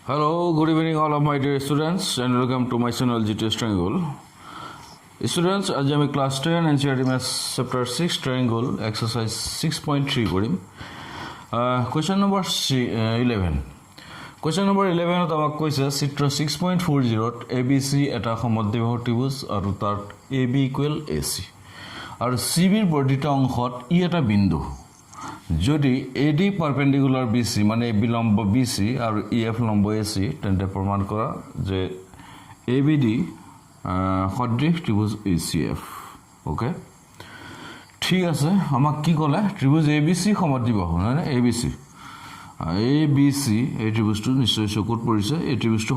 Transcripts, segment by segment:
Hello, good evening all of my dear students and welcome to my channel GTS Triangle. Students, आज আমি class 10 NCERT Maths chapter 6 triangle exercise 6.3 কৰিম. Question number 11. Question number 11 ত আমাক কৈছে চিত্ৰ 6.40 ত ABC এটা সমদ্বিবাহু ত্ৰিভুজ আৰু তাৰ AB equal AC আৰু CB ৰ বৰ্ধিত অংশত ই এটা বিন্দু যদি AD পারপেন্ডিকুলার BC মানে AB লম্ব BC আর EF লম্ব AC তেন্তে প্রমাণ করা যে ABD সদৃশ ত্রিভুজ ACF ওকে ঠিক আছে আমাক কি কলে ত্রিভুজ ABC সমদ্বিবাহু না ABC ABC এই ত্রিভুজটো নিশ্চয় চকুত পৰিছে এই ত্ৰিভুজটো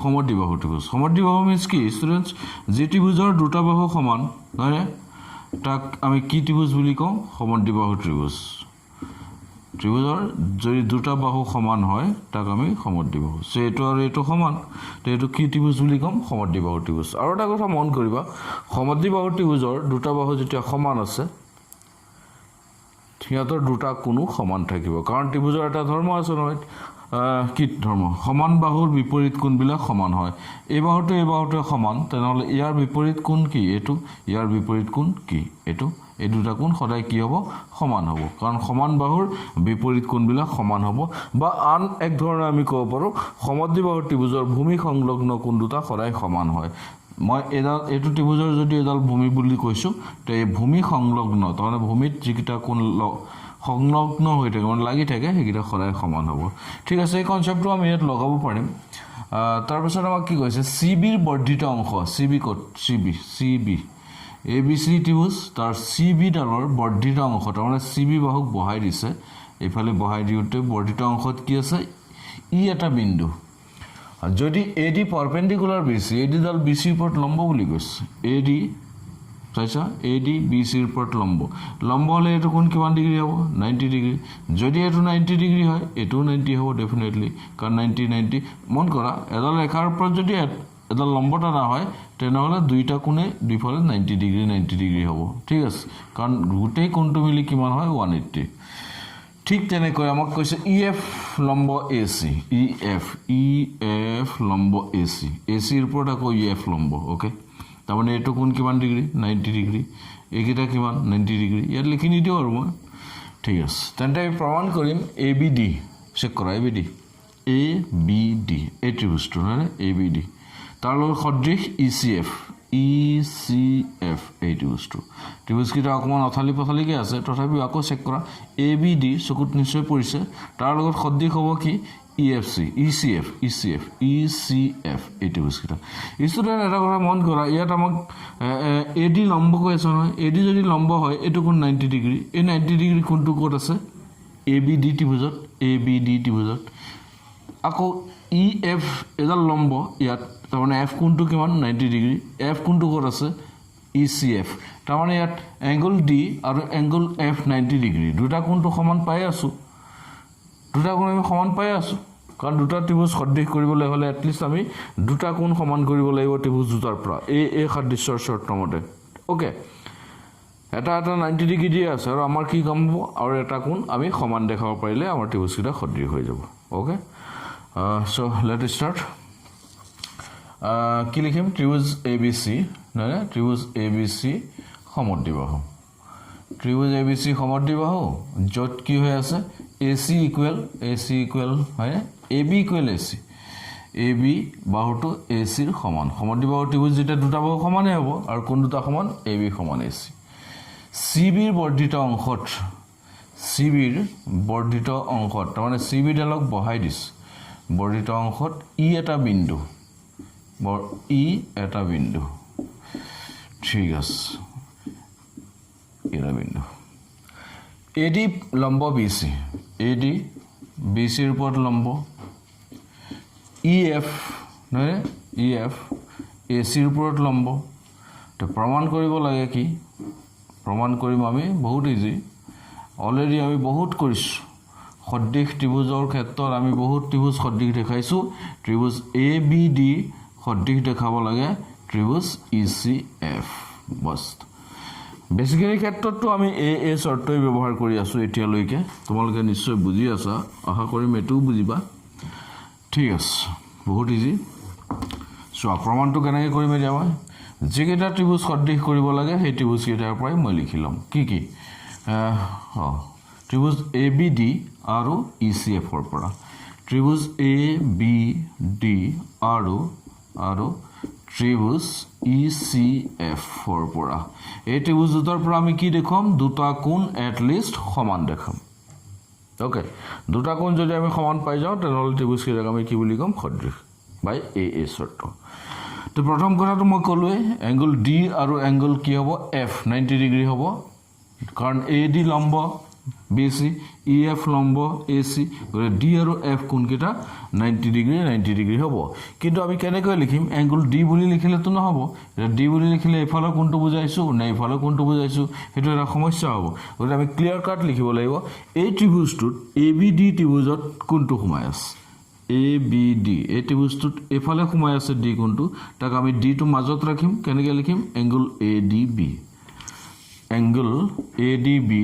সমদ্বিবাহু মিন্স কি স্টুডেন্টস যে ত্ৰিভুজৰ দুটা বাহু সমান নহয় তাক আমি কি ত্ৰিভুজ বুলি কওঁ সমদ্বিবাহু ত্ৰিভুজ ত্ৰিভুজৰ যদি দুটা বাহু সমান হয় তাক আমি সমদ্বিবাহু সেটো আৰু এটো সমান তে এটো কি ত্ৰিভুজ বুলি কম সমদ্বিবাহু ত্ৰিভুজ আৰু এটা কথা মন কৰিবা সমদ্বিবাহু ত্ৰিভুজৰ দুটা বাহু যেতিয়া সমান আছে সিহঁতৰ দুটা কোনো সমান থাকিব কাৰণ ত্ৰিভুজৰ এটা ধৰ্ম আছে নহয় কি ধৰ্ম সমান বাহুৰ বিপৰীত কোণবিলাক সমান হয় এই বাহুটো সমান তেনেহলে ইয়াৰ বিপৰীত কোণ কি এটো ইয়াৰ বিপৰীত কোণ কি এটো এই দুটা কোণ সদায় কি হ'ব সমান হ'ব কাৰণ সমান বাহুৰ বিপৰীত কোণবিলাক সমান হ'ব বা আন এক ধৰণে আমি ক'ব পাৰো সমদ্বিবাহু ত্ৰিভুজৰ ভূমি সংলগ্ন কোণ দুটা সদায় সমান হয় মই এটো ত্ৰিভুজৰ যদি এডাল ভূমি বুলি কৈছো তে ভূমি সংলগ্ন মানে ভূমিত যিকিটা কোণ সংলগ্ন হৈ থাকে মানে লাগি থাকে হেকিটা সদায় সমান হ'ব ঠিক আছে এই কনসেপ্টটো আমি ইয়াত লগাব পাৰিম তাৰ পিছত আমাক কি কৈছে CB ৰ বৰ্ধিত অংশ CB কোড CB ABC ত্ৰিভুজ তাৰ CB ডালৰ বৰ্ধিত অংশ মানে CB বাহুক বহাই দিছে এফালে বহাই দিওতে বৰ্ধিত অংশত কি আছে ই এটা বিন্দু আৰ যদি AD পাৰপেন্ডিকুলাৰ BC AD ডাল BC ওপৰত লম্ব বুলি কৈছে AD চাইছা AD BC ওপৰত লম্ব হলে এটো কোণ কিমান ডিগ্ৰী হ'ব 90 ডিগ্ৰী যদি এটো 90 ডিগ্ৰী হয় এটো 90 হ'ব ডেফিনেটলি কাৰণ 90 মন কৰা এডাল ৰেখাৰ ওপৰত যদি এডাল লম্বটা না হয় তেনেহলে দুইটা কোণে দুইফালে 90 ডিগ্ৰী হ'ব ঠিক আছে কাৰণ গোটেই কোণটো মিলি কিমান হয় 180 ঠিক তেনেকৈ আমাক কৈছে EF লম্ব AC EF লম্ব AC ৰ ওপৰত আকৌ EF লম্ব ওকে তাৰমানে এটো কোণ কিমান ডিগ্ৰী 90 ডিগ্ৰী এইকেইটা কিমান 90 ডিগ্ৰী ইয়াত লিখি নিদিও আৰু মই ঠিক আছে তেন্তে আমি প্ৰমাণ কৰিম ABD চেক কৰা ABD এই ত্ৰিভুজটো নহয় ABD তাৰ লগত সদৃশ ECF এই ত্ৰিভুজ কিটা অকমান অথালি পথালিকে আছে তথাপি আকৌ চেক কৰা ABD চকুত নিশ্চয় পৰিছে তাৰ লগত সদৃশ হ'ব কি ECF এই ত্ৰিভুজ কিটা স্টুডেন্ট এটা কথা মন কৰা ইয়াত আমাক AD লম্ব কৈছে নহয় AD যদি লম্ব হয় এটো কোণ 90 ডিগ্ৰী এই 90 ডিগ্ৰী কোণটো ক'ত আছে ABD ত্ৰিভুজত আকৌ EF এডাল লম্ব ইয়াত তাৰমানে F কোণটো কিমান 90 ডিগ্ৰী F কোণটো ক'ত আছে ECF তাৰমানে ইয়াত এংগল D আৰু এংগল F 90 ডিগ্ৰী দুটা কোণটো সমান পাই আছো কাৰণ দুটা ত্ৰিভুজ সদৃশ কৰিবলৈ হলে এটলিষ্ট আমি দুটা কোণ সমান কৰিব লাগিব ত্ৰিভুজ দুটাৰ পৰা এই সাদৃশ্যৰ শৰ্তমতে ওকে এটা 90 ডিগ্ৰী দি আছে আৰু আমাৰ কি কাম হ'ব আৰু এটা কোণ আমি সমান দেখাব পাৰিলে আমাৰ ত্ৰিভুজটা সদৃশ হৈ যাব ওকে so let's start কি লিখিম ত্রিভুজ ABC না ত্রিভুজ ABC সমদ্বিবাহু যত কি হৈ আছে AC ইকুৱেল হয় AB ইকুৱেল AB বাহুটো AC ৰ সমান সমদ্বিবাহু ত্ৰিভুজ যেটা দুটা বাহু সমানে হ'ব আৰু কোন দুটা সমান AB সমান AC CB ৰ বৰ্ধিত অংশত মানে CB ডালক বহাই দিছে বৰ্ধিত অংশত ই এটা বিন্দু ঠিক আছে এটা বিন্দু AD লম্ব BC ৰ ওপৰত লম্ব EF AC ৰ ওপৰত লম্ব তো প্ৰমাণ কৰিব লাগে কি প্ৰমাণ কৰিম আমি বহুত ইজি অলৰেডি আমি বহুত কৰিছো সদৃশ ত্ৰিভুজৰ ক্ষেত্ৰত আমি বহুত ত্ৰিভুজ সদৃশ দেখাইছো ত্ৰিভুজ ABD সদৃশ দেখাব লাগে ত্ৰিভুজ ECF বস বেসিক্যালি ক্ষেত্ৰটো আমি এই শৰ্তই ব্যৱহাৰ কৰি আছো এতিয়ালৈকে তোমালোকে নিশ্চয় বুজি আছা আশা কৰিম এটো বুজিবা ঠিক আছে বহুত ইজি চোৱা প্ৰমাণটো কেনেকৈ কৰিম এতিয়া মই যিকেইটা ত্ৰিভুজ সদৃশ কৰিব লাগে সেই ত্ৰিভুজকেইটাৰ পৰাই মই লিখি ল'ম কি ত্ৰিভুজ এ বি ডি আৰু ই চি এফৰ পৰা ত্ৰিভুজ এ বি ডি আৰু ত্ৰিভুজ ই চি এফৰ পৰা এই ত্ৰিভুজ দুটাৰ পৰা আমি কি দেখুৱাম দুটা কোণ এটলিষ্ট সমান দেখাম ওকে দুটা কোণ যদি আমি সমান পাই যাওঁ তেনেহ'লে ত্ৰিভুজকেইটাক আমি কি বুলি ক'ম সদৃশ বাই এ চৰ্ত তো প্ৰথম কথাটো মই ক'লোৱে এংগল ডি আৰু এংগল কি হ'ব এফ 90 ডিগ্ৰী হ'ব কাৰণ এ ডি লম্ব বি চি ই এফ লম্ব এ চি গতিকে ডি আৰু এফ কোণকেইটা 90 ডিগ্ৰী হ'ব কিন্তু আমি কেনেকৈ লিখিম এংগল ডি বুলি লিখিলেতো নহ'ব এতিয়া ডি বুলি লিখিলে এইফালৰ কোণটো বুজাইছোঁ নে এইফালৰ কোণটো বুজাইছোঁ সেইটো এটা সমস্যা হ'ব গতিকে আমি ক্লিয়াৰ কাট লিখিব লাগিব এই ত্ৰিভুজটোত এ বি ডি ত্ৰিভুজত কোণটো সোমাই আছে এ বি ডি এই ত্ৰিভুজটোত এইফালে সোমাই আছে ডি কোণটো তাক আমি ডিটো মাজত ৰাখিম কেনেকৈ লিখিম angle A D B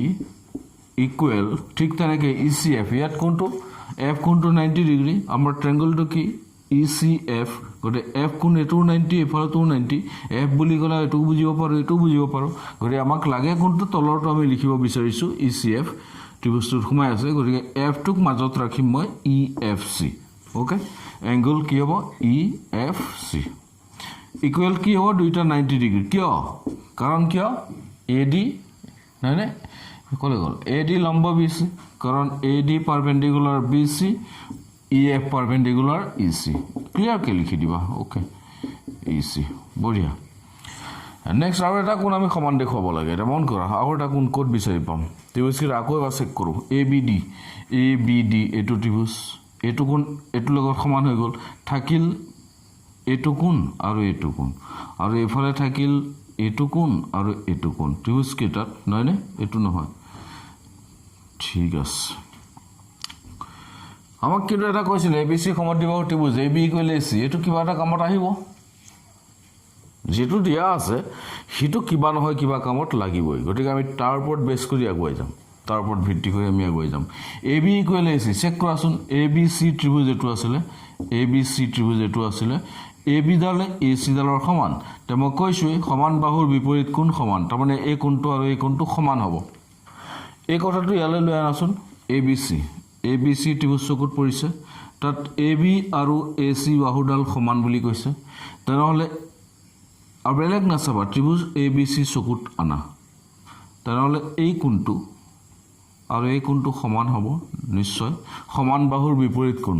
equal ঠিক তেনেকৈ ই চি এফ ইয়াত কোণটো এফ কোণটো 90 ডিগ্ৰী আমাৰ ট্ৰেংগলটো কি ই চি এফ গতিকে এফ কোণ এইটোও 90 এইফালটোও 90 এফ বুলি ক'লে এইটোও বুজিব পাৰোঁ এইটোও বুজিব পাৰোঁ গতিকে আমাক লাগে কোণটো তলৰটো আমি লিখিব বিচাৰিছোঁ ই চি এফ ত্ৰিভুজটোত সোমাই আছে গতিকে এফটোক মাজত ৰাখিম মই E F C okay angle কি হ'ব ই এফ চি ইকুৱেল কি হ'ব দুইটা 90 ডিগ্ৰী কিয় কাৰণ কিয় এ ডি নহয়নে ক'লে গ'ল এ ডি লম্ব বি চি কাৰণ A D perpendicular B C E F perpendicular E C ক্লিয়াৰকৈ লিখি দিবা ওকে ই চি বঢ়িয়া নেক্সট আৰু এটা কোণ আমি সমান দেখুৱাব লাগে এটা মন কৰা আৰু এটা কোণ ক'ত বিচাৰি পাম ত্ৰিভুজকেইটা আকৌ এবাৰ চেক কৰোঁ এ বি ডি এইটো ত্ৰিভুজ এইটো কোণ এইটোৰ লগত সমান হৈ গ'ল থাকিল এইটো কোণ আৰু এইটো কোণ আৰু এইফালে থাকিল এইটো কোণ আৰু এইটো কোণ ত্ৰিভুজকেইটাত নহয়নে এইটো নহয় ঠিক আছে আমাক কিন্তু এটা কৈছিলে এ B C সমদ্বিবাহু ত্ৰিভুজ A B equal A C এইটো কিবা এটা কামত আহিব যিটো দিয়া আছে সিটো কিবা নহয় কিবা কামত লাগিবই গতিকে আমি তাৰ ওপৰত বেছ কৰি আগুৱাই যাম তাৰ ওপৰত ভিত্তি কৰি আমি আগুৱাই যাম A B equal A C check কৰাচোন এ বি চি ত্ৰিভুজ এইটো আছিলে এ বি ডালে এ চি ডালৰ সমান তে মই কৈছোঁৱেই সমান বাহুৰ বিপৰীত কোণ সমান তাৰমানে এই কোণটো আৰু এই কোণটো সমান হ'ব এই কথাটো ইয়ালৈ লৈ আনাচোন এ বি চি ত্ৰিভুজ চকুত পৰিছে তাত এ বি আৰু এ চি বাহুডাল সমান বুলি কৈছে তেনেহ'লে আৰু বেলেগ নাচাবা ত্ৰিভুজ এ বি চি চকুত আনা তেনেহ'লে এই কোণটো আৰু এই কোণটো সমান হ'ব নিশ্চয় সমান বাহুৰ বিপৰীত কোণ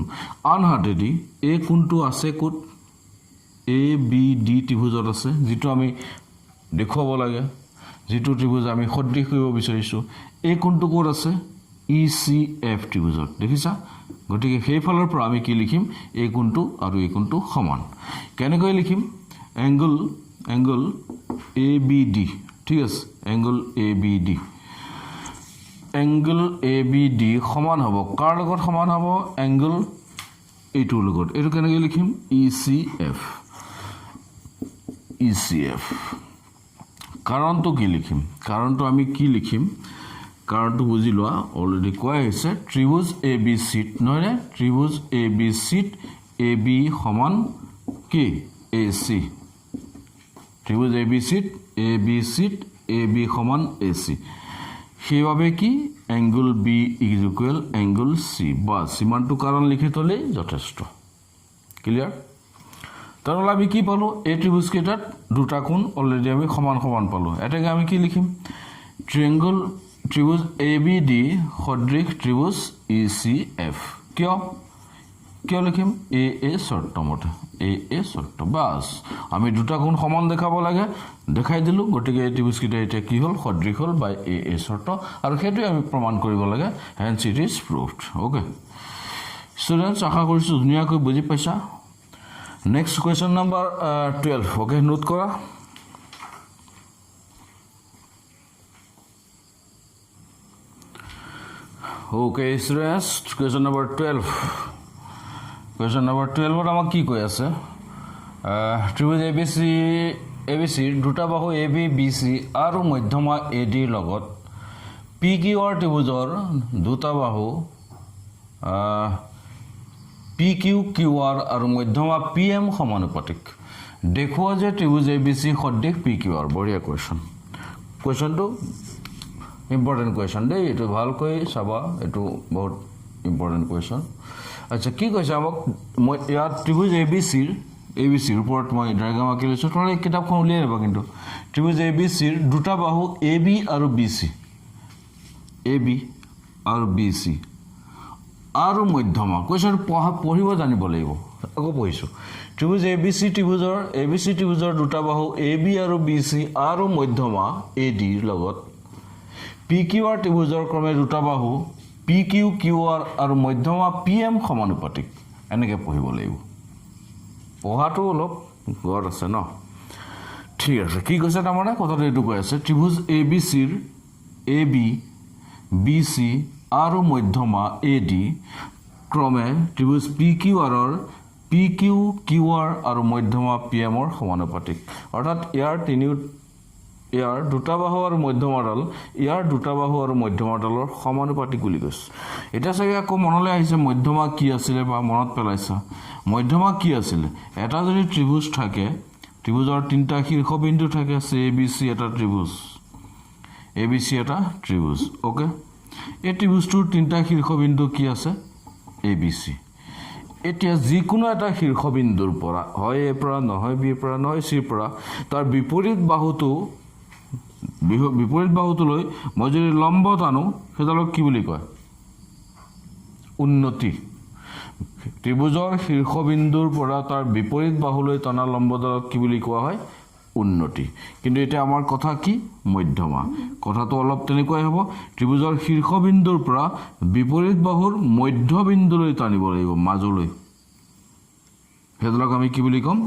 আনহাতেদি এই কোণটো আছে ক'ত এ বি ডি ত্ৰিভুজত আছে যিটো আমি দেখুৱাব লাগে যিটো ত্ৰিভুজ আমি সদৃশ কৰিব বিচাৰিছোঁ এই কোণটো ক'ত আছে ই চি এফ ত্ৰিভুজত দেখিছা গতিকে সেইফালৰ পৰা আমি কি লিখিম এই কোণটো আৰু এই কোণটো সমান কেনেকৈ লিখিম এংগল এ বি ডি ঠিক আছে এংগল এ বি ডি সমান হ'ব কাৰ লগত সমান হ'ব এংগল এইটোৰ লগত এইটো কেনেকৈ লিখিম ই চি এফ কাৰণটো কি লিখিম কাৰণটো বুজি লোৱা অলৰেডি কোৱা হৈছে ত্ৰিভুজ এ বি চিত নহয়নে ত্ৰিভুজ এ বি চিত এ বি সমান কি এ চি ত্ৰিভুজ এ বি সমান এ চি সেইবাবে কি angle B is equal angle C বাছ ইমানটো কাৰণ লিখি থ'লেই যথেষ্ট ক্লিয়াৰ তেনেহ'লে আমি কি পালোঁ এই ত্ৰিভুজকেইটাত দুটা কোণ অলৰেডি আমি সমান পালোঁ এটাকে আমি কি লিখিম ত্ৰিভুজ এ বি ডি সদৃশ ত্ৰিভুজ ই চি এফ কিয় লিখিম এ চৰ্ত মতে এ চৰ্ত বাছ আমি দুটা কোণ সমান দেখাব লাগে দেখাই দিলোঁ গতিকে এই ত্ৰিভুজকেইটা এতিয়া কি হ'ল সদৃশ হ'ল বাই এ চৰ্ত আৰু সেইটোৱে আমি প্ৰমাণ কৰিব লাগে hence it is proved okay students আশা কৰিছোঁ ধুনীয়াকৈ বুজি পাইছা next question number 12 okay note কৰা অ'কে ষ্টুডেণ্টছ কুৱেশ্যন নাম্বাৰ 12 আমাক কি কৈ আছে ত্ৰিভুজ এ বি চিৰ দুটা বাহু এ বি বি চি আৰু মধ্যমা এ ডিৰ লগত পি কিউ আৰ ত্ৰিভুজৰ দুটা বাহু P P Q Q R আৰু মধ্যমা পি এম সমানুপাতিক দেখুওৱা যে ত্ৰিভুজ এ বি চি সদৃশ পি কিউ আৰ বঢ়িয়া কুৱেশ্যনটো ইম্পৰ্টেণ্ট কুৱেশ্যন দেই এইটো ভালকৈ চাবা এইটো বহুত ইম্পৰ্টেণ্ট কুৱেশ্যন আচ্ছা কি কৈছে আমাক মই ইয়াত ত্ৰিভুজ এ বি চিৰ ওপৰত মই ডায়েগ্ৰাম আঁকি লৈছোঁ তোমালোকে কিতাপখন উলিয়াই ল'বা কিন্তু ত্ৰিভুজ এ বি চিৰ দুটা বাহু এ বি আৰু বি চি আৰু মধ্যমা কুৱেশ্যন পঢ়িব জানিব লাগিব আকৌ পঢ়িছোঁ ত্ৰিভুজ এ বি চি ত্ৰিভুজৰ দুটা বাহু এ বি আৰু বি চি আৰু মধ্যমা এ ডিৰ লগত পি কিউ আৰ ত্ৰিভুজৰ ক্ৰমে দুটা বাহু পি কিউ কিউ আৰ আৰু মধ্যমা পি এম সমানুপাতিক এনেকৈ পঢ়িব লাগিব পঢ়াটো অলপ গড় আছে ন ঠিক আছে কি কৈছে তাৰমানে কথাটো এইটো কৈ আছে ত্ৰিভুজ এ বি চিৰ এ বি বি চি আৰু মধ্যমা এ ডি ক্ৰমে ত্ৰিভুজ পি কিউ আৰৰ পি কিউ কিউ আৰ আৰু মধ্যমা পি এমৰ সমানুপাতিক অৰ্থাৎ ইয়াৰ দুটা বাহু আৰু মধ্যমাডালৰ সমানুপাতিক বুলি কৈছে এতিয়া চাগে আকৌ মনলৈ আহিছে মধ্যমা কি আছিলে বা মনত পেলাইছা মধ্যমা কি আছিলে এটা যদি ত্ৰিভুজ থাকে ত্ৰিভুজৰ তিনিটা শীৰ্ষবিন্দু থাকে এ বি চি এটা ত্ৰিভুজ অ'কে এই ত্ৰিভুজটোৰ তিনিটা শীৰ্ষবিন্দু কি আছে এ বি চি এতিয়া যিকোনো এটা শীৰ্ষবিন্দুৰ পৰা হয় এৰ পৰা নহয় বিৰ পৰা নহয় চিৰ পৰা তাৰ বিপৰীত বাহুটোলৈ মই যদি লম্ব টানো সেইডালক কি বুলি কয় উন্নতি ত্ৰিভুজৰ শীৰ্ষবিন্দুৰ পৰা তাৰ বিপৰীত বাহুলৈ টনা লম্বডালক কি বুলি কোৱা হয় উন্নতি কিন্তু এতিয়া আমাৰ কথা কি মধ্যমা কথাটো অলপ তেনেকুৱাই হ'ব ত্ৰিভুজৰ শীৰ্ষবিন্দুৰ পৰা বিপৰীত বাহুৰ মধ্যবিন্দুলৈ টানিব লাগিব মাজলৈ সেইডালক আমি কি বুলি ক'ম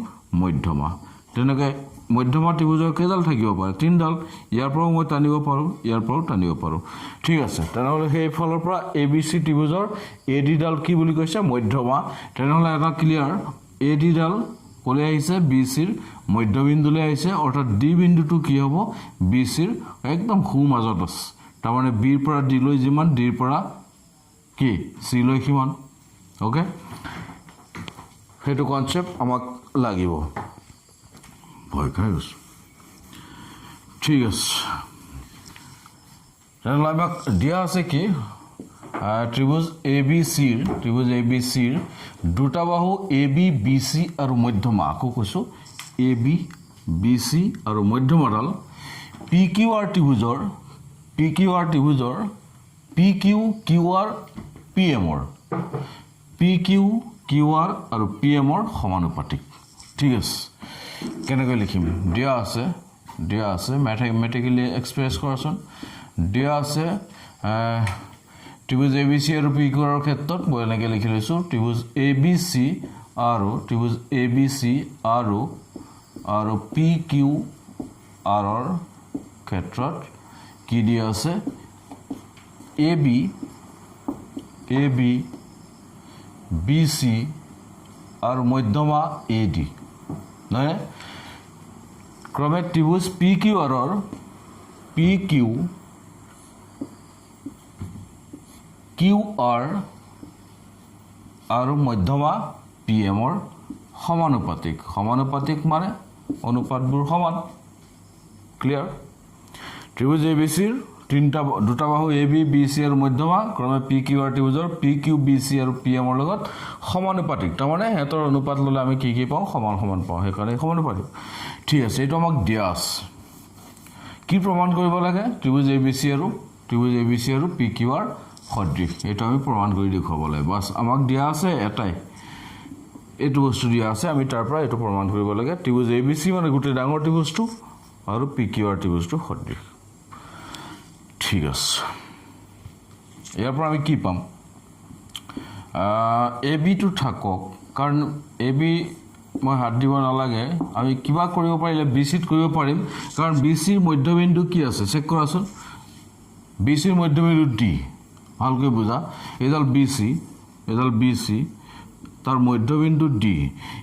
মধ্যমা তেনেকৈ মধ্যমা ত্ৰিভুজৰ কেইডাল থাকিব পাৰে তিনিডাল ইয়াৰ পৰাও মই টানিব পাৰোঁ ইয়াৰ পৰাও টানিব পাৰোঁ ঠিক আছে তেনেহ'লে সেইফালৰ পৰা এ বি চি ত্ৰিভুজৰ এ ডিডাল কি বুলি কৈছে মধ্যমা তেনেহ'লে এটা ক্লিয়াৰ এ ডিডাল ক'লৈ আহিছে বি চিৰ মধ্যবিন্দুলৈ আহিছে অৰ্থাৎ ডি বিন্দুটো কি হ'ব বি চিৰ একদম সু মাজত আছে তাৰমানে বিৰ পৰা ডিলৈ যিমান ডিৰ পৰা কি চিলৈ সিমান অ'কে সেইটো কনচেপ্ট আমাক লাগিব ভয় খাই গৈছোঁ ঠিক আছে তেনেহ'লে আমাক দিয়া আছে কি ত্ৰিভুজ এ বি চিৰ দুটা বাহু এ বি বি চি আৰু মধ্যমা আকৌ কৈছোঁ এ বি বি চি আৰু মধ্যমাডাল পি কিউ আৰ ত্ৰিভুজৰ P Q Q R P এমৰ আৰু পি এমৰ সমানুপাতিক ঠিক আছে কেনেকৈ লিখিম দিয়া আছে মেথমেটিকেলি এক্সপ্ৰেছ কৰাচোন দিয়া আছে ত্ৰিভুজ এ বি চি আৰু পি কিউ আৰৰ ক্ষেত্ৰত মই এনেকৈ লিখি লৈছোঁ ত্ৰিভুজ এ বি চি আৰু পি কিউ আৰৰ ক্ষেত্ৰত কি দিয়া আছে এ বি বি চি আৰু মধ্যমা এ ডি নহয় ক্ৰমে ত্ৰিভুজ পি কিউ আৰৰ পি কিউ আৰ আৰু মধ্যমা পি এমৰ সমানুপাতিক মানে অনুপাতবোৰ সমান ক্লিয়াৰ ত্ৰিভুজ এ বি চিৰ দুটা বাহু এ বি বি চি আৰু মধ্যমা ক্ৰমে পি কিউ আৰ ত্ৰিভুজৰ পি কিউ বি চি আৰু পি এমৰ লগত সমানুপাতিক তাৰমানে সিহঁতৰ অনুপাত ল'লে আমি কি পাওঁ সমান পাওঁ সেইকাৰণে সমানুপাতিক ঠিক আছে এইটো আমাক দিয়া আছে কি প্ৰমাণ কৰিব লাগে ত্ৰিভুজ এ বি চি আৰু পি কিউ আৰ সদৃশ এইটো আমি প্ৰমাণ কৰি দেখুৱাব লাগে বাছ আমাক দিয়া আছে এটাই এইটো বস্তু দিয়া আছে আমি তাৰ পৰা এইটো প্ৰমাণ কৰিব লাগে ত্ৰিভুজ এ বি চি মানে গোটেই ডাঙৰ ত্ৰিভুজটো আৰু পি কিউ আৰ ত্ৰিভুজটো সদৃশ ঠিক আছে ইয়াৰ পৰা আমি কি পাম এ বিটো থাকক কাৰণ এ বি মই হাত দিব নালাগে আমি কিবা কৰিব পাৰিলে বি চিত কৰিব পাৰিম কাৰণ বি চিৰ মধ্যবিন্দু কি আছে চেক কৰাচোন বি চিৰ মধ্যবিন্দু ডি ভালকৈ বুজা এইডাল বি চি তাৰ মধ্যবিন্দু ডি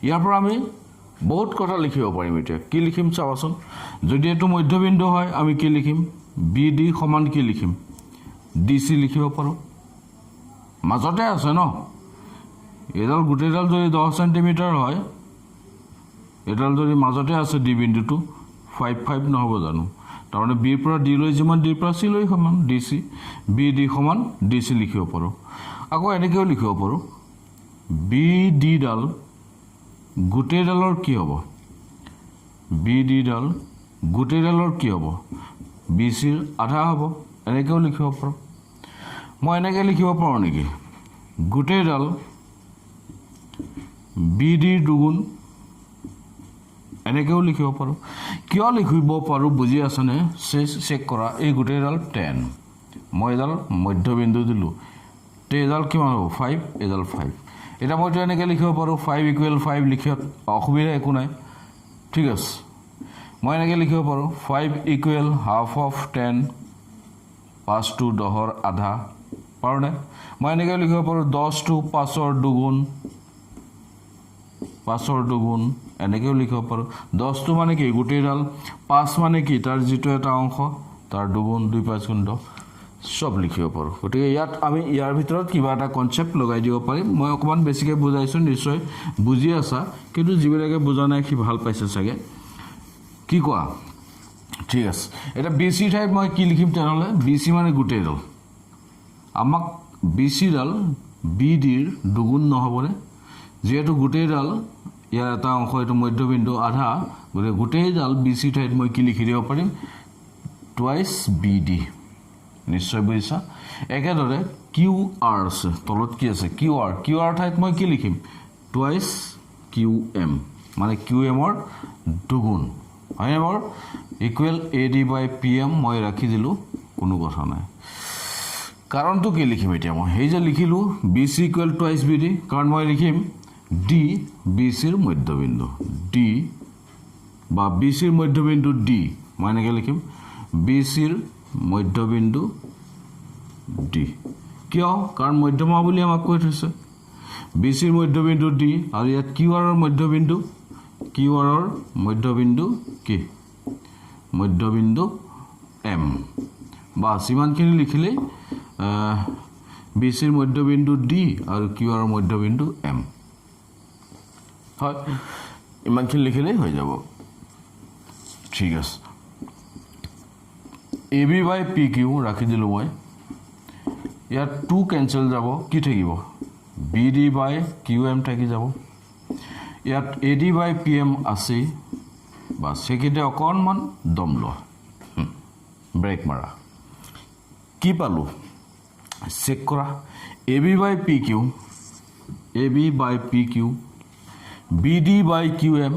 ইয়াৰ পৰা আমি বহুত কথা লিখিব পাৰিম এতিয়া কি লিখিম চাবাচোন যদি এইটো মধ্যবিন্দু হয় আমি কি লিখিম বি ডি সমান কি লিখিম ডি চি লিখিব পাৰোঁ মাজতে আছে ন এডাল গোটেইডাল যদি 10 সেন্টিমিটাৰ হয় এডাল যদি মাজতে আছে ডি বিন্দুটো 5 নহ'ব জানো তাৰমানে বি পৰা ডি লৈ যিমান ডি পৰা চি লৈ সমান ডিসি বি ডি সমান ডিসি লিখিব পাৰো আকৌ এনেকেও লিখিব পাৰো বি ডি ডাল গোটেইডালৰ কি হ'ব বি ডি ডাল গোটেইডালৰ কি হ'ব বি সিৰ আধা হ'ব এনেকেও লিখিব পাৰো মই এনেকে লিখিব পাৰো নেকি গোটেইডাল বি ডি দুগুণ এনেকেও লিখিব পাৰো কিয় লিখিব পাৰো বুজি আছনে চেক কৰা এই গোটেইডাল 10 মই এডাল মধ্যবিন্দু দিলো তে এডাল কিমান হ'ব 5 এডাল 5 এটা মই এনেকে লিখিব পাৰো 5 = 5 লিখিত অসুবিধা একো নাই ঠিক আছে মই এনেকে লিখিব পাৰো 5 = half of 10 5 to 10 আধা পাৰো না মই এনেকে লিখিব পাৰো 10 to 5 ৰ দুগুণ 5 ৰ দুগুণ এনেকেও লিখিব পাৰো 10 টো মানে কি গোটেইডাল 5 মানে কি তাৰ যেটো এটা অংশ তাৰ দুগুণ 2 5 গুণ 10 সব লিখিব পাৰো গতিকে ইয়াত আমি ইয়াৰ ভিতৰত কিবা এটা কনসেপ্ট লগাই দিব পাৰিম মই অকমান বেছিকে বুজাইছো নিশ্চয় বুজি আছা কিন্তু যিবিলাকে বুজা নাই কি ভাল পাইছে চাগে কি কোৱা ঠিক আছে এটা বিসি ঠাইত মই কি লিখিম তেনেহলে বিসি মানে গোটেইডাল আমাক বিসি ডাল বিডিৰ দুগুণ নহবনে যেহেতু গোটেইডাল ইয়াৰ এটা অংশ এটো মধ্যবিন্দু আধা গলে গোটেইডাল বিসি ঠাইত মই কি লিখি দিব পাৰিম টুৱাইস বিডি নিশ্চয় বুজিছা একেদৰে কিউ আৰ আছে তলত কি আছে কিউ আৰ ঠাইত মই কি লিখিম টুৱাইস কিউ এম মানে কিউ এম ৰ দুগুণ হয় মোৰ ইকুৱেল এডি বাই পিএম মই ৰাখি দিলো কোনো কথা নাই কাৰণটো কি লিখিম এতিয়া মই এই যে লিখিলো বিসি ইকুৱেল টুৱাইস বিডি কাৰণ মই লিখিম ডি বিসিৰ মধ্যবিন্দু ডি বা বিসিৰ মধ্যবিন্দু ডি মই এনেকৈ লিখিম বিসিৰ মধ্যবিন্দু ডি কিয় কাৰণ মধ্যমা বুলি আমাক কৈ থৈছে বিসিৰ মধ্যবিন্দু ডি আৰু ইয়াত কিউ আৰৰ মধ্যবিন্দু কি মধ্যবিন্দু এম বা সিমানখিনি লিখিলে বিসিৰ মধ্যবিন্দু ডি আৰু কিউ আৰৰ মধ্যবিন্দু এম হয় ইমানখিনি লিখিলে হৈ যাব ঠিক আছে AB by PQ ৰাখি দিলো মই ইয়াত 2 কেনসেল যাব কি থাকিব BD by QM থাকি যাব ইয়াত AD by PM আছে বা সেকিতে অকনমান দম ল ব্ৰেক মাৰা কি পালো চেক কৰা AB by PQ BD by QM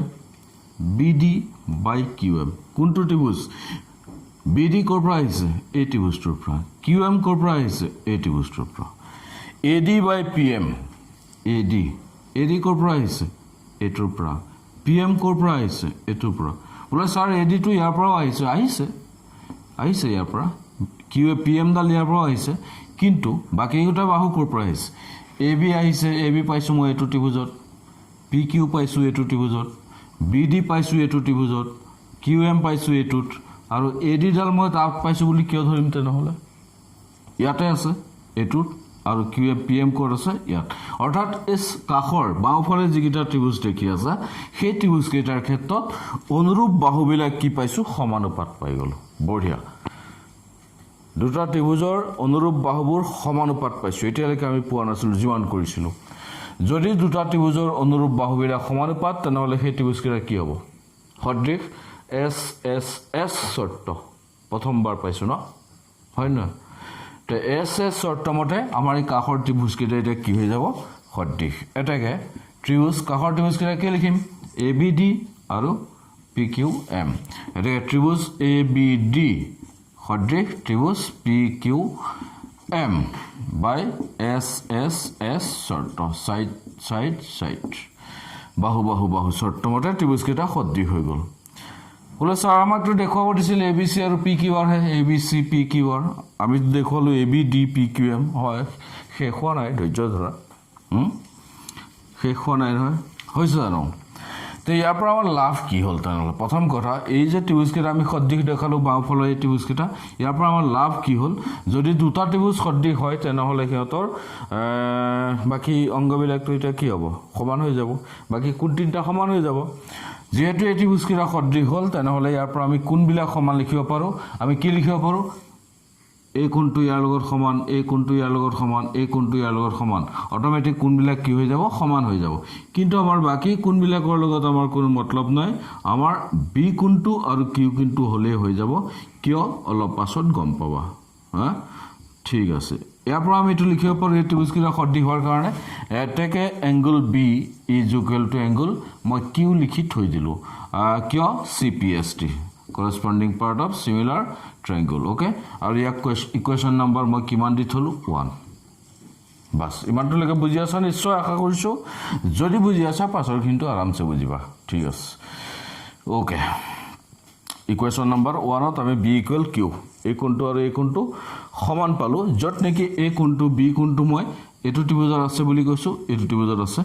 কোনটো ত্ৰিভুজ BD কৰ পৰা আহিছে এই ত্ৰিভুজটোৰ পৰা QM কৰ পৰা আহিছে এই ত্ৰিভুজটোৰ পৰা AD by PM AD কৰ পৰা আহিছে এইটোৰ পৰা PM কৰ পৰা আহিছে এইটোৰ পৰা বোলে স্যাৰ AD টো ইয়াৰ পৰা আহিছে ইয়াৰ পৰা PM ডাল ইয়াৰ পৰা আহিছে কিন্তু বাকি দুটা বাহু কৰ পৰা আহিছে AB আহিছে AB পাইছো মই এইটো ত্ৰিভুজত PQ পাইছো এইটো ত্ৰিভুজত BD পাইছো এইটো ত্ৰিভুজত QM পাইছো এইটোত আৰু AD ডাল মই তাক পাইছো বুলি কিয় ধৰিম তেনেহলে ইয়াতে আছে এইটোত আৰু QM PM কোড আছে ইয়াত অৰ্থাৎ এস কাখৰ বাওফালে যিকিটা ত্ৰিভুজ দেখি আছে সেই ত্ৰিভুজ কেইটাৰ ক্ষেত্ৰত অনুৰূপ বাহুবিলাক কি পাইছো সমানুপাত পাই গলো বঢ়িয়া দুটা ত্ৰিভুজৰ অনুৰূপ বাহুবোৰ সমানুপাত পাইছো এতিয়ালৈকে আমি পোৱা নাছিলো যিমান কৰিছিলো যদি দুটা ত্ৰিভুজৰ অনুৰূপ বাহুবিলাক সমানুপাত তেনেহলে সেই ত্ৰিভুজ কেইটা কি হ'ব সদৃশ SSS শৰ্ত প্ৰথমবাৰ পাইছো ন হয় না তে SS শৰ্ত মতে আমাৰ এই কাখৰ ত্ৰিভুজ কেইটা এটা কি হৈ যাব সদৃশ এটাকে ত্ৰিভুজ কাখৰ ত্ৰিভুজ কেইটা কি লিখিম ABD আৰু PQM এটাকে ত্ৰিভুজ ABD সদৃশ ত্ৰিভুজ PQM by SSS শৰ্ত সাইড বাহু শৰ্ত মতে ত্ৰিভুজ কেইটা সদৃশ হৈ গল বলে স্যাৰ আমাকটো দেখুৱাব দিছিল ABC আৰু PQR হে ABC PQR আমি দেখুৱালো ABD PQM হয় শেষ হোৱা নাই ধৈৰ্য ধৰা শেষ হোৱা নাই নহয় হৈছে জানো তো ইয়াৰ পৰা আমাৰ লাভ কি হ'ল তেনেহ'লে প্ৰথম কথা এই যে ত্ৰিভুজকেইটা আমি সদৃশ দেখালোঁ বাওঁফালৰ এই ত্ৰিভুজকেইটা ইয়াৰ পৰা আমাৰ লাভ কি হ'ল যদি দুটা ত্ৰিভুজ সদৃশ হয় তেনেহ'লে সিহঁতৰ বাকী অংগবিলাকটো এতিয়া কি হ'ব সমান হৈ যাব বাকী কোন তিনিটা সমান হৈ যাব যেহেতু এই ত্ৰিভুজকেইটা সদৃশ হ'ল তেনেহ'লে ইয়াৰ পৰা আমি কোনবিলাক সমান লিখিব পাৰোঁ আমি কি লিখিব পাৰোঁ এই কোণটো ইয়াৰ লগত সমান এই কোণটো ইয়াৰ লগত সমান এই কোণটো ইয়াৰ লগত সমান অটোমেটিক কোণবিলাক কি হৈ যাব সমান হৈ যাব কিন্তু আমাৰ বাকী কোণবিলাকৰ লগত আমাৰ কোনো মতলব নাই আমাৰ বি কোণটো আৰু কিউ কোণটো হ'লে হৈ যাব কিয় অলপ পাছত গম পাবা হা ঠিক আছে ইয়াৰ পৰা আমি এইটো লিখিব পাৰোঁ এই ত্ৰিভুজকেইটা সদৃশ হোৱাৰ কাৰণে এটেকে angle B is equal to angle মই কিউ লিখি থৈ দিলোঁ কিয় CPST corresponding part of similar triangle okay আৰু ইয়াক ইকুৱেশ্যন নম্বৰ মই কিমান দি থলোঁ 1 বাস ইমানটোলৈকে বুজি আছা নিশ্চয় আশা কৰিছোঁ যদি বুজি আছা পাছৰ কিন্তু আৰামছে বুজিবা ঠিক আছে ওকে ইকুৱেশ্যন নম্বৰ 1ত আমি বি ইকুৱেল কিউ এই কোণটো আৰু এই কোণটো সমান পালোঁ য'ত নেকি এই কোণটো বি কোণটো মই এইটো ত্ৰিভুজত আছে বুলি কৈছোঁ এইটো ত্ৰিভুজত আছে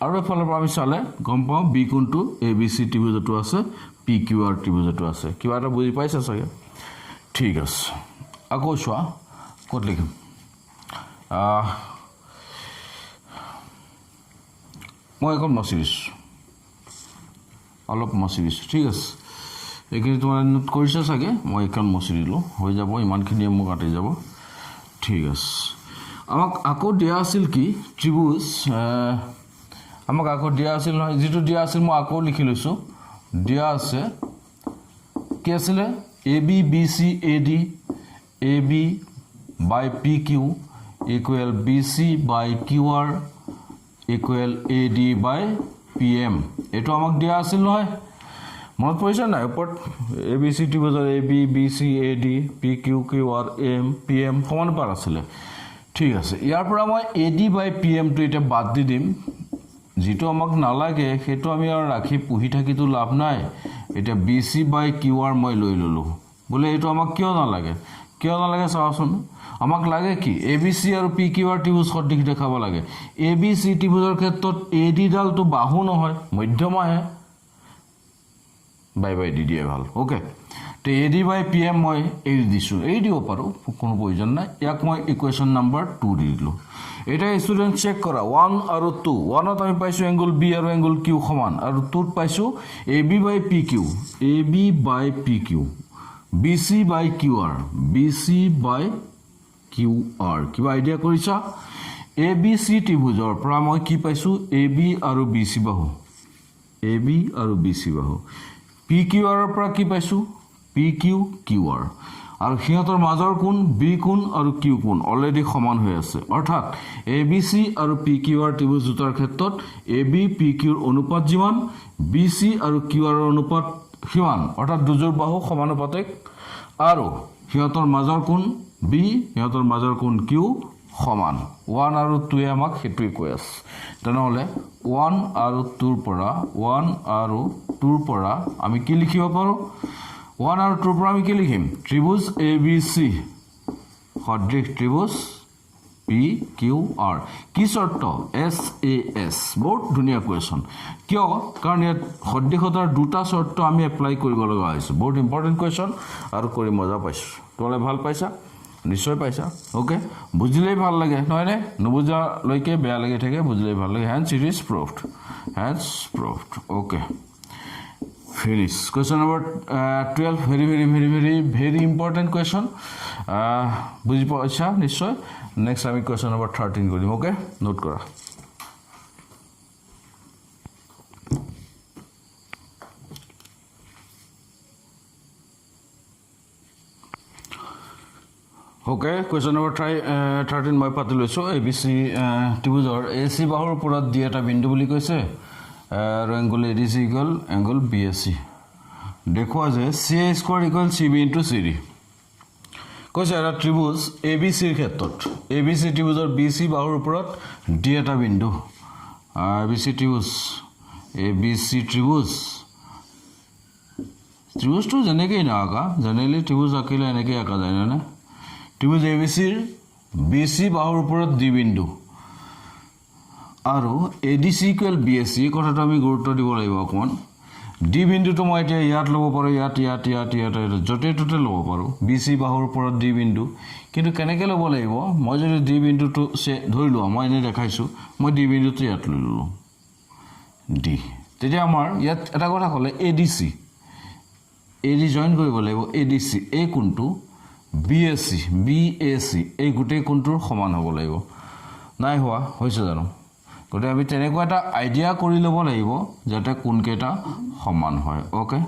আৰু এফালৰ পৰা আমি চালে গম পাওঁ বি কোণটো ABC ত্ৰিভুজতো আছে PQR ত্ৰিভুজতো আছে কিবা এটা বুজি পাইছা চাগে ঠিক আছে আকৌ চোৱা ক'ত লিখিম মই এখন মচি দিছোঁ অলপ মচি দিছোঁ ঠিক আছে এইখিনি তোমাৰ নোট কৰিছা চাগে মই এখন মচি দিলোঁ হৈ যাব ইমানখিনিয়ে মোক কাটি যাব ঠিক আছে আমাক আকৌ দিয়া আছিল কি ত্ৰিভুজ আমাক আকৌ দিয়া আছিল নহয় যিটো দিয়া আছিল মই আকৌ লিখি লৈছোঁ দিয়া আছে কি আছিলে ABBCAD AB by PQ equal BC by QR equal AD by PM এইটো আমাক দিয়া আছিল নহয় মনত পৰিছে নাই ওপৰত ABC ত্ৰিভুজৰ ABBCAD PQQR PM সমান পাৰ আছিলে ঠিক আছে ইয়াৰ পৰা মই AD by PM টো এটা বাদ দি দিম যেটো আমাক নালাগে হেতু আমি আৰু ৰাখি পুহি থাকিতো লাভ নাই এটা BC by QR মই লৈ ললো বলে এটো আমাক কিয় নালাগে চাওচোন আমাক লাগে কি ABC আৰু PQR ত্ৰিভুজ সদৃশ দেখাব লাগে ABC ত্ৰিভুজৰ ক্ষেত্ৰত AD ডালটো বাহু নহয় মধ্যমাহে বাই দি দিয়ে ভাল ওকে তে AD by PM মই এৰি দিছোঁ এই দিব পাৰোঁ কোনো প্ৰয়োজন নাই ইয়াক মই ইকুৱেশ্যন নম্বৰ 2 দি দিলোঁ এটা স্টুডেন্ট চেক কৰা 1 আৰু 2 1ত আমি পাইছো এংগল বি আৰু এংগল কিউ সমান আৰু 2ত পাইছো AB by PQ BC by QR কিবা আইডিয়া কৰিছা ABC ত্ৰিভুজৰ পৰা মই কি পাইছো AB আৰু BC বাহু PQR ৰ পৰা কি পাইছো PQQR আৰু সিহঁতৰ মাজৰ কোণ বি কোণ আৰু কিউ কোণ অলৰেডি সমান হৈ আছে অৰ্থাৎ ABC আৰু PQR ত্ৰিভুজ দুটাৰ ক্ষেত্ৰত AB PQৰ অনুপাত যিমান BC আৰু QR ৰ অনুপাত সিমান অৰ্থাৎ দুজোৰ বাহু সমানুপাতিক আৰু সিহঁতৰ মাজৰ কোণ B সিহঁতৰ মাজৰ কোণ Q সমান 1 আৰু 2 আমাক হেতুই কৈ আছে তেনেহলে 1 আৰু 2 ৰ পৰা আমি কি লিখিব পাৰো 1 আৰু 2 পৰা আমি কি লিখিম ত্ৰিভুজ ABC সদৃশ ত্ৰিভুজ PQR কি শৰ্ত SAS বহুত ধুনিয়া কোৱেশ্যন কিয় কাৰণ ইয়াত সদৃশতাৰ দুটা শৰ্ত আমি এপ্লাই কৰিব লগা হৈছে বহুত ইম্পৰ্টেন্ট কোৱেশ্যন আৰু কৰি মজা পাইছো তোলে ভাল পাইছা নিশ্চয় পাইছা ওকে বুজিলেই ভাল লাগে নহয় নে নবুজা লৈকে বেয়া লাগি থাকে বুজিলেই ভাল লাগে hence it is proved okay finish question number 12 very important question বুজি পাইছা নিশ্চয় next আমি question number 13 কৰিম ওকে নোট কৰা Okay, question number 13 মই পাতি লৈছো ABC ত্ৰিভুজৰ AC বাহুৰ ওপৰত দি এটা বিন্দু বুলি কৈছে আৰু angle ADC equal angle BAC দেখুৱা যে CA² = CB * CD কৈছে এটা ত্ৰিভুজ ABC ৰ ক্ষেত্ৰত ABC ত্ৰিভুজৰ BC বাহুৰ ওপৰত দি এটা বিন্দু ABC ত্ৰিভুজটো যেনেকৈ না আঁকা জেনেৰেলি ত্ৰিভুজ আঁকিলে এনেকৈ আঁকা যায় না ত্ৰিভুজ ABC ৰ BC বাহুৰ ওপৰত দি বিন্দু আৰু ADC ইকুৱেল BAC কথাটো আমি গুৰুত্ব দিব লাগিব অকণমান ডি বিন্দুটো মই এতিয়া ইয়াত ল'ব পাৰোঁ ইয়াত য'তে ত'তে ল'ব পাৰোঁ BC বাহুৰ ওপৰত ডি বিন্দু কিন্তু কেনেকৈ ল'ব লাগিব মই যদি ডি বিন্দুটো ধৰি লোৱা মই এনেই দেখাইছোঁ মই ডি বিন্দুটো ইয়াত লৈ ল'লোঁ ডি তেতিয়া আমাৰ ইয়াত এটা কথা ক'লে ADC জইন কৰিব লাগিব ADC এই কোণটো BAC এই গোটেই কোণটোৰ সমান হ'ব লাগিব নাই হোৱা হৈছে জানো গতিকে আমি তেনেকুৱা এটা আইডিয়া কৰি ল'ব লাগিব যাতে কোণকেইটা সমান হয় ওকে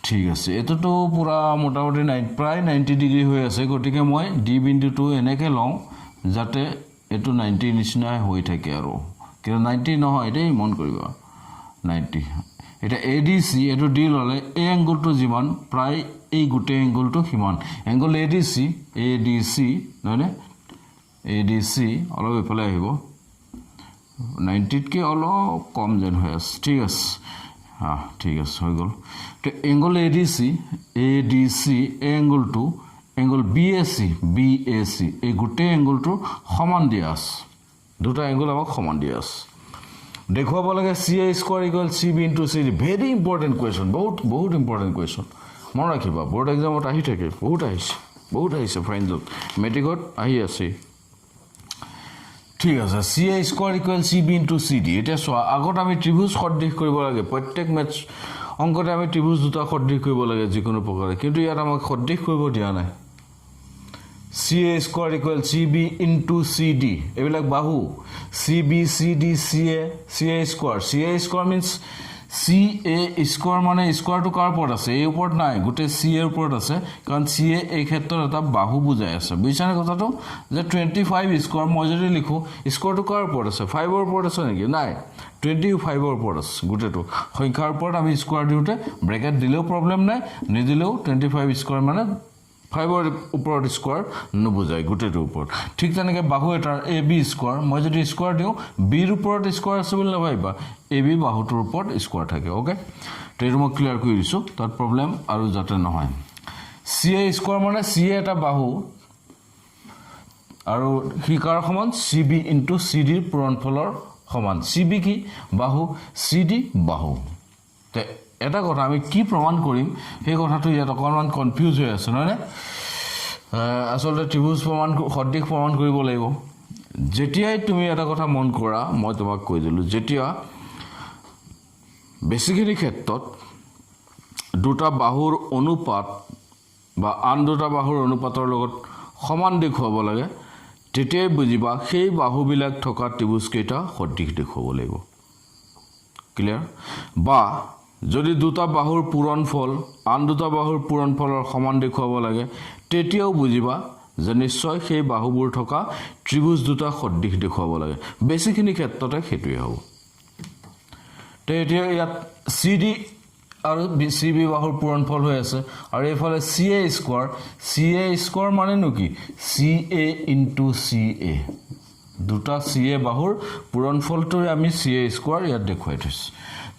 ঠিক আছে এটোতো পুৰা মোটামুটি প্ৰায় 90 ডিগ্ৰী হৈ আছে গতিকে মই ডি বিন্দুটো এনেকৈ লওঁ যাতে এটো 90 নিচিনাই হৈ থাকে আৰু কিন্তু 90 নহয় এটাই মন কৰিবা 90 এটা ADC এটো ডি ল'লে এই এংগলটো যিমান প্ৰায় এই গোটেই এংগলটো সিমান এংগল ADC নহয়নে ADC অলপ এফালে আহিব 90 কে অলপ কম যেন হৈ আছে ঠিক আছে ঠিক আছে হৈ গ'ল তো এংগল ADC এংগলটো এংগল BAC এই গোটেই এংগলটো সমান দিয়া আছে দুটা এংগল আমাক সমান দিয়া আছে দেখুৱাব লাগে CA square equal CB into CD very important question বহুত ইম্পৰ্টেণ্ট কুৱেশ্যন মন ৰাখিবা বোৰ্ড এক্সামত আহি থাকে বহুত আহিছে ফাইনেলত মেট্ৰিকত আহি আছে ঠিক আছে CA square equal CB into CD এটা চোৱা আগত আমি ত্ৰিভুজ সদৃশ কৰিব লাগে প্ৰত্যেক মেথছ অংকতে আমি ত্ৰিভুজ দুটা সদৃশ কৰিব লাগে যিকোনো প্ৰকাৰে কিন্তু ইয়াত আমাক সদৃশ কৰিব দিয়া নাই CA square equal CB into CD এইবিলাক বাহু CB CD CA square means CA square মানে স্কয়াৰটো কাৰ ওপৰত আছে এই ওপৰত নাই গোটেই CA এৰ ওপৰত আছে কাৰণ CA এই ক্ষেত্ৰত এটা বাহু বুজাই আছে বুজিছানে কথাটো যে 25 স্কয়াৰ মই যদি লিখো স্কয়াৰটো কাৰ ওপৰত আছে 5 ৰ ওপৰত আছে নেকি নাই 25 ৰ ওপৰত আছে গোটেইটো সংখ্যাৰ ওপৰত আমি স্কয়াৰ দিওতে ব্ৰেকেট দিলেও প্ৰবলেম নাই নিদিলেও 25 স্কয়াৰ মানে 5 ৰ ওপৰত স্কয়াৰ নবুজায় গোটেইটোৰ ওপৰত ঠিক তেনেকৈ বাহু এটাৰ AB স্কয়াৰ মই যদি স্কয়াৰ দিওঁ B ৰ ওপৰত স্কয়াৰ আছে বুলি নাভাবিবা AB বাহুটোৰ ওপৰত স্কয়াৰ থাকে ওকে তো এইটো মই ক্লিয়াৰ কৰি দিছোঁ তাত প্ৰবলেম আৰু যাতে নহয় CA স্কয়াৰ মানে CA এটা বাহু আৰু হিকাৰ সমান CB ইনটু CD ৰ পূৰণফলৰ সমান CB কি বাহু CD বাহু তে এটা কথা আমি কি প্ৰমাণ কৰিম সেই কথাটো ইয়াত অকণমান কনফিউজ হৈ আছে নহয় আসলে ত্ৰিভুজ প্ৰমাণ সদৃশ প্ৰমাণ কৰিব লাগিব যেতিয়াই তুমি এটা কথা মন কৰা মই তোমাক কৈ দিলোঁ যেতিয়া বেছিখিনি ক্ষেত্ৰত দুটা বাহুৰ অনুপাত বা আন দুটা বাহুৰ অনুপাতৰ লগত সমান দেখুৱাব লাগে তেতিয়াই বুজিবা সেই বাহুবিলাক থকা ত্ৰিভুজকেইটা সদৃশ দেখুৱাব লাগিব ক্লিয়াৰ বা যদি দুটা বাহুৰ পূৰণফল আন দুটা বাহুৰ পূৰণফলৰ সমান দেখুৱাব লাগে তেতিয়াও বুজিবা যে নিশ্চয় সেই বাহুবোৰ থকা ত্ৰিভুজ দুটা সদৃশ দেখুৱাব লাগে বেছিখিনি ক্ষেত্ৰতে সেইটোৱে হ'ব তে এতিয়া ইয়াত CD আৰু CB বাহুৰ পূৰণফল হৈ আছে আৰু এইফালে CA স্কয়াৰ মানেনো কি CA ইনটু CA দুটা CA বাহুৰ পূৰণফলটো আমি CA স্কয়াৰ ইয়াত দেখুৱাই থৈছোঁ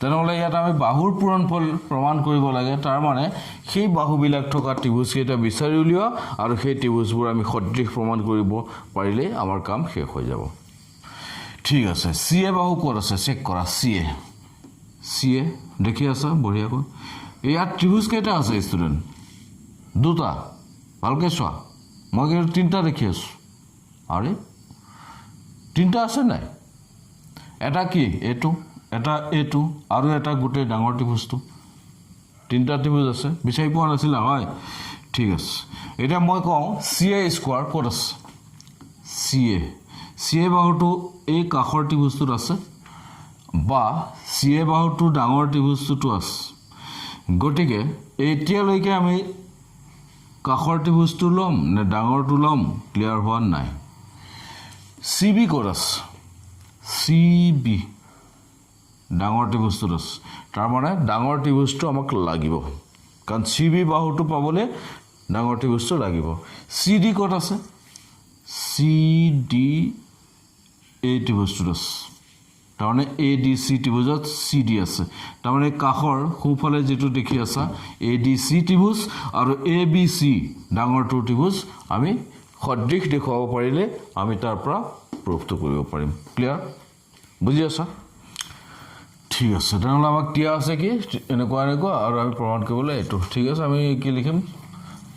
তেনেহ'লে ইয়াত আমি বাহুৰ পূৰণফল প্ৰমাণ কৰিব লাগে তাৰ মানে সেই বাহুবিলাক থকা ত্ৰিভুজকেইটা বিচাৰি উলিওৱা আৰু সেই ত্ৰিভুজবোৰ আমি সদৃশ প্ৰমাণ কৰিব পাৰিলে আমাৰ কাম শেষ হৈ যাব ঠিক আছে CA বাহু ক'ত আছে চেক কৰা CA দেখি আছা বঢ়িয়াকৈ ইয়াত ত্ৰিভুজ কেইটা আছে ষ্টুডেণ্ট দুটা ভালকৈ চোৱা মই কিন্তু তিনিটা দেখি আছোঁ আৰে তিনিটা আছে নাই এটা কি এইটো আৰু এটা গোটেই ডাঙৰ ত্ৰিভুজটো তিনিটা ত্ৰিভুজ আছে বিচাৰি পোৱা নাছিলা হয় ঠিক আছে এতিয়া মই কওঁ CA স্কয়াৰ ক'ত আছে CA বাহুটো এই কাষৰ ত্ৰিভুজটোত আছে বা CA বাহুটো ডাঙৰ ত্ৰিভুজটোতো আছে গতিকে এতিয়ালৈকে আমি কাষৰ ত্ৰিভুজটো ল'ম নে ডাঙৰটো ল'ম ক্লিয়াৰ হোৱা নাই CB ক'ত আছে CB ডাঙৰ ত্ৰিভুজটোত আছে তাৰমানে ডাঙৰ ত্ৰিভুজটো আমাক লাগিব কাৰণ CB বাহুটো পাবলৈ ডাঙৰ ত্ৰিভুজটো লাগিব CD ক'ত আছে CD এই ত্ৰিভুজটোত আছে তাৰমানে ADC ত্ৰিভুজত CD আছে তাৰমানে কাষৰ সোঁফালে যেটো দেখি আছা ADC ত্ৰিভুজ আৰু ABC ডাঙৰটো ত্ৰিভুজ আমি সদৃশ দেখুৱাব পাৰিলে আমি তাৰ পৰা প্ৰুফটো কৰিব পাৰিম ক্লিয়াৰ বুজি আছা ঠিক আছে তেনেহ'লে আমাক দিয়া আছে কি এনেকুৱা আৰু আমি প্ৰমাণ কৰিবলৈ এইটো ঠিক আছে আমি কি লিখিম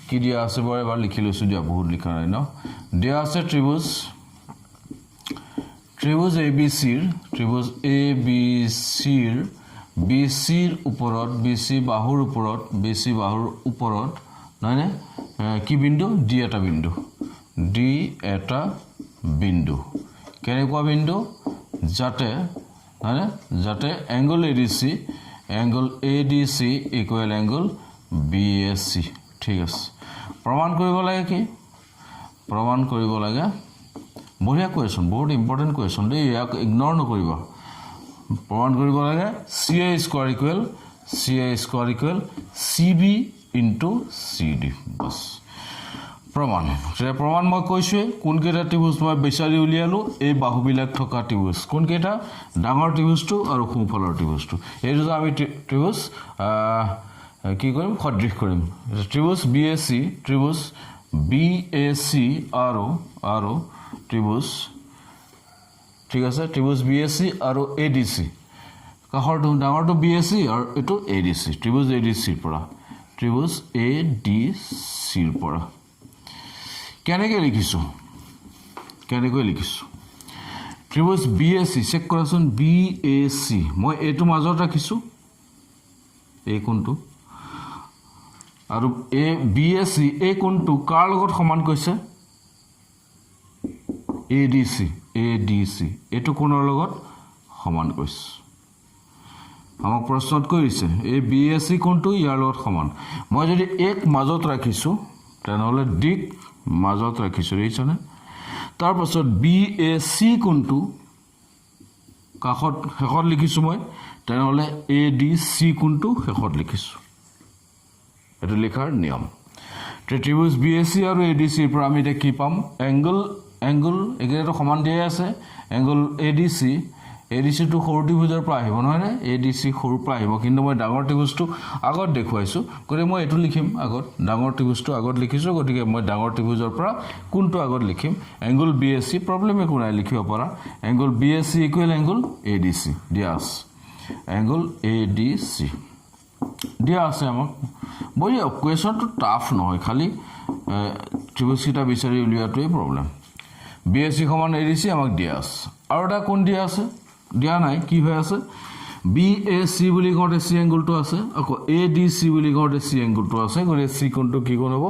কি দিয়া আছে বাৰু এবাৰ লিখি লৈছোঁ দিয়া বহুত লিখা নাই ন দিয়া আছে ত্ৰিভুজ ABCৰ ত্ৰিভুজ ABCৰ BCৰ ওপৰত BC বাহুৰ ওপৰত নহয়নে কি বিন্দু D এটা বিন্দু কেনেকুৱা বিন্দু যাতে নহয়নে যাতে angle ADC equal angle BAC ঠিক আছে প্ৰমাণ কৰিব লাগে কি প্ৰমাণ কৰিব লাগে বঢ়িয়া কুৱেশ্যন বহুত ইম্পৰ্টেণ্ট কুৱেশ্যন দেই ইয়াক ইগন'ৰ নকৰিবা প্ৰমাণ কৰিব লাগে CA square equal CB into CD বাস প্ৰমাণ মই কৈছোঁৱেই কোনকেইটা ত্ৰিভুজ মই বিচাৰি উলিয়ালোঁ এই বাহুবিলাক থকা ত্ৰিভুজ কোনকেইটা ডাঙৰ ত্ৰিভুজটো আৰু সোঁফালৰ ত্ৰিভুজটো এই দুটা আমি ত্ৰিভুজ কি কৰিম সদৃশ কৰিম ত্ৰিভুজ BAC আৰু ত্ৰিভুজ ঠিক আছে ত্ৰিভুজ BAC আৰু ADC কাষৰটো ডাঙৰটো BAC আৰু এইটো ADC ত্ৰিভুজ ADCৰ পৰা কেনেকৈ লিখিছোঁ ত্ৰিভুজ BAC চেক কৰাচোন BAC মই এইটো মাজত ৰাখিছোঁ এই কোণটো আৰু BAC এই কোণটো কাৰ লগত সমান কৈছে ADC এইটো কোণৰ লগত সমান কৈছে আমাক প্ৰশ্নত কৈছে এই BAC কোণটো ইয়াৰ লগত সমান মই যদি এক মাজত ৰাখিছোঁ তেনেহ'লে দিক মাজত ৰাখিছোঁ দেখিছানে তাৰপাছত BAC কোণটো শেষত লিখিছোঁ মই তেনেহ'লে ADC কোণটো শেষত লিখিছোঁ এইটো লিখাৰ নিয়ম ত্ৰিভুজ BAC আৰু ADCৰ পৰা আমি এতিয়া কি পাম এংগল এইকেইটাটো সমান দিয়াই আছে এংগল ADCটো সৰু ত্ৰিভুজৰ পৰা আহিব নহয়নে ADC সৰুৰ পৰা আহিব কিন্তু মই ডাঙৰ ত্ৰিভুজটো আগত দেখুৱাইছোঁ গতিকে মই এইটো লিখিম আগত ডাঙৰ ত্ৰিভুজটো আগত লিখিছোঁ গতিকে মই ডাঙৰ ত্ৰিভুজৰ পৰা কোনটো আগত লিখিম এংগল BAC প্ৰব্লেম একো নাই লিখিব পৰা angle BAC equal angle ADC দিয়া আছে এংগল ADC দিয়া আছে আমাক বঢ়িয়া কুৱেশ্যনটো টাফ নহয় খালি ত্ৰিভুজকেইটা বিচাৰি উলিওৱাটোৱেই প্ৰব্লেম BAC সমান ADC আমাক দিয়া আছে আৰু এটা কোণ দিয়া আছে দিয়া নাই কি হৈ আছে BAC বুলি কওঁতে C এংগলটো আছে আকৌ ADC বুলি কওঁতে C এংগলটো আছে গতিকে C কোণটো কি কোণ হ'ব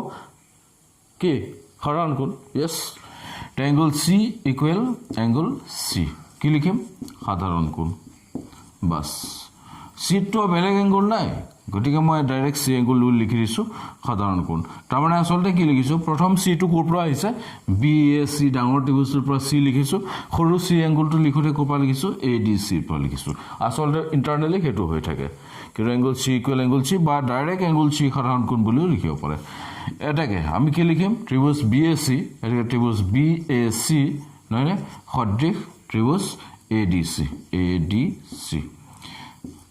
কি সাধাৰণ কোণ yes angle C equal angle C কি লিখিম সাধাৰণ কোণ বাছ চিটো বেলেগ এংগল নাই গতিকে মই ডাইৰেক্ট C এংগল লিখি দিছোঁ সাধাৰণ কোণ তাৰমানে আচলতে কি লিখিছোঁ প্ৰথম Cটো ক'ৰ পৰা আহিছে BAC ডাঙৰ ত্ৰিভুজৰ পৰা C লিখিছোঁ সৰু C এংগলটো লিখোঁতে ক'ৰ পৰা লিখিছোঁ ADCৰ পৰা লিখিছোঁ আচলতে ইণ্টাৰনেলি সেইটো হৈ থাকে কিন্তু angle C equal angle C বা ডাইৰেক্ট এংগল C সাধাৰণ কোণ বুলিও লিখিব পাৰে এটাকে আমি কি লিখিম ত্ৰিভুজ BAC এটাকে ত্ৰিভুজ BAC নহয়নে সদৃশ ত্ৰিভুজ ADC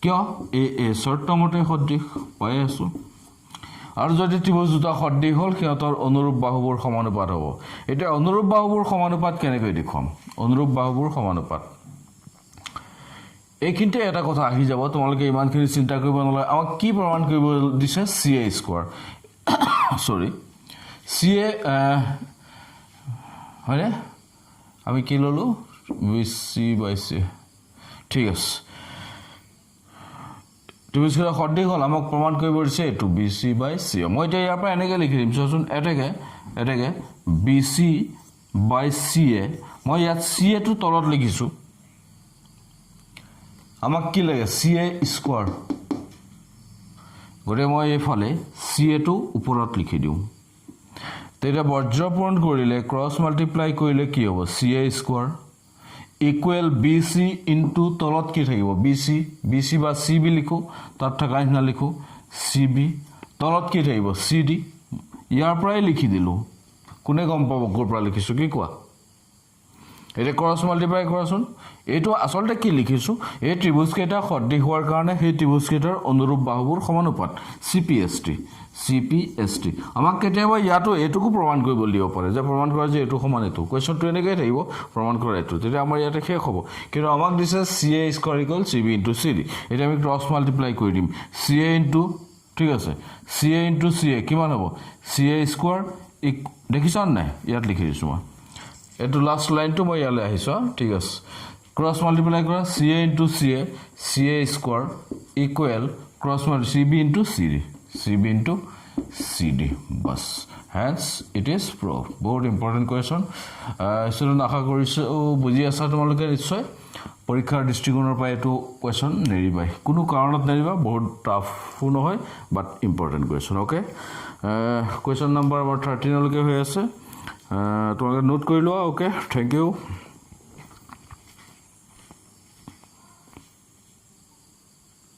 কিয় এই চৰ্তমতে সদৃশ পাই আছোঁ আৰু যদি ত্ৰিভুজ দুটা সদৃশ হ'ল সিহঁতৰ অনুৰূপ বাহুবোৰ সমানুপাত হ'ব এতিয়া অনুৰূপ বাহুবোৰ সমানুপাত কেনেকৈ দেখুৱাম অনুৰূপ বাহুবোৰ সমানুপাত এইখিনিতে এটা কথা আহি যাব তোমালোকে ইমানখিনি চিন্তা কৰিব নালাগে আমাক কি প্ৰমাণ কৰিব দিছে CA স্কোৱাৰ CA হয়নে আমি কি ল'লোঁ BC/C ঠিক আছে ত্ৰিভুজকেইটা সদৃশ হ'ল আমাক প্ৰমাণ কৰিব দিছে এইটো BC/C মই এতিয়া ইয়াৰ পৰা এনেকৈ লিখি দিম চোৱাচোন এটাকে BC/CA মই ইয়াত CAটো তলত লিখিছোঁ আমাক কি লাগে CA স্কোৱাৰ গতিকে মই এইফালে CAটো ওপৰত লিখি দিওঁ তেতিয়া বজ্ৰপূৰণ কৰিলে ক্ৰছ মাল্টিপ্লাই কৰিলে কি হ'ব CA square equal BC into তলত কি থাকিব BC বা CB লিখোঁ তাত থকা নিচিনা লিখোঁ CB তলত কি থাকিব CD ইয়াৰ পৰাই লিখি দিলোঁ কোনে গম পাব ক'ৰ পৰা লিখিছোঁ কি কোৱা এতিয়া ক্ৰছ মাল্টিপ্লাই কৰাচোন এইটো আচলতে কি লিখিছোঁ এই ত্ৰিভুজকেইটা সদৃশ হোৱাৰ কাৰণে সেই ত্ৰিভুজকেইটাৰ অনুৰূপ বাহুবোৰ সমানুপাত CPST আমাক কেতিয়াবা ইয়াতো এইটোকো প্ৰমাণ কৰিব দিব পাৰে যে প্ৰমাণ কৰা যে এইটো সমান এইটো কুৱেশ্যনটো এনেকৈয়ে থাকিব প্ৰমাণ কৰা এইটো তেতিয়া আমাৰ ইয়াতে শেষ হ'ব কিন্তু আমাক দিছে CA square equal CB into CD এতিয়া আমি ক্ৰছ মাল্টিপ্লাই কৰি দিম CA ইনটু ঠিক আছে CA ইনটু CA কিমান হ'ব CA স্কোৱাৰ দেখিছা নাই ইয়াত লিখি দিছোঁ মই এইটো লাষ্ট লাইনটো মই ইয়ালৈ আহিছোঁ ঠিক আছে ক্ৰছ মাল্টিপ্লাই কৰা CA into CA square equal cross multi CB into CD বাছ হেন্স ইট ইজ প্ৰুভ বহুত ইম্পৰ্টেণ্ট কুৱেশ্যন ষ্টুডেণ্ট আশা কৰিছোঁ বুজি আছা তোমালোকে নিশ্চয় পৰীক্ষাৰ দৃষ্টিকোণৰ পৰা এইটো কুৱেশ্যন নেৰিবাই কোনো কাৰণত নেৰিবা বহুত টাফো নহয় but important question okay question number আমাৰ 13 লৈকে হৈ আছে তোমালোকে নোট কৰি লোৱা অ'কে থেংক ইউ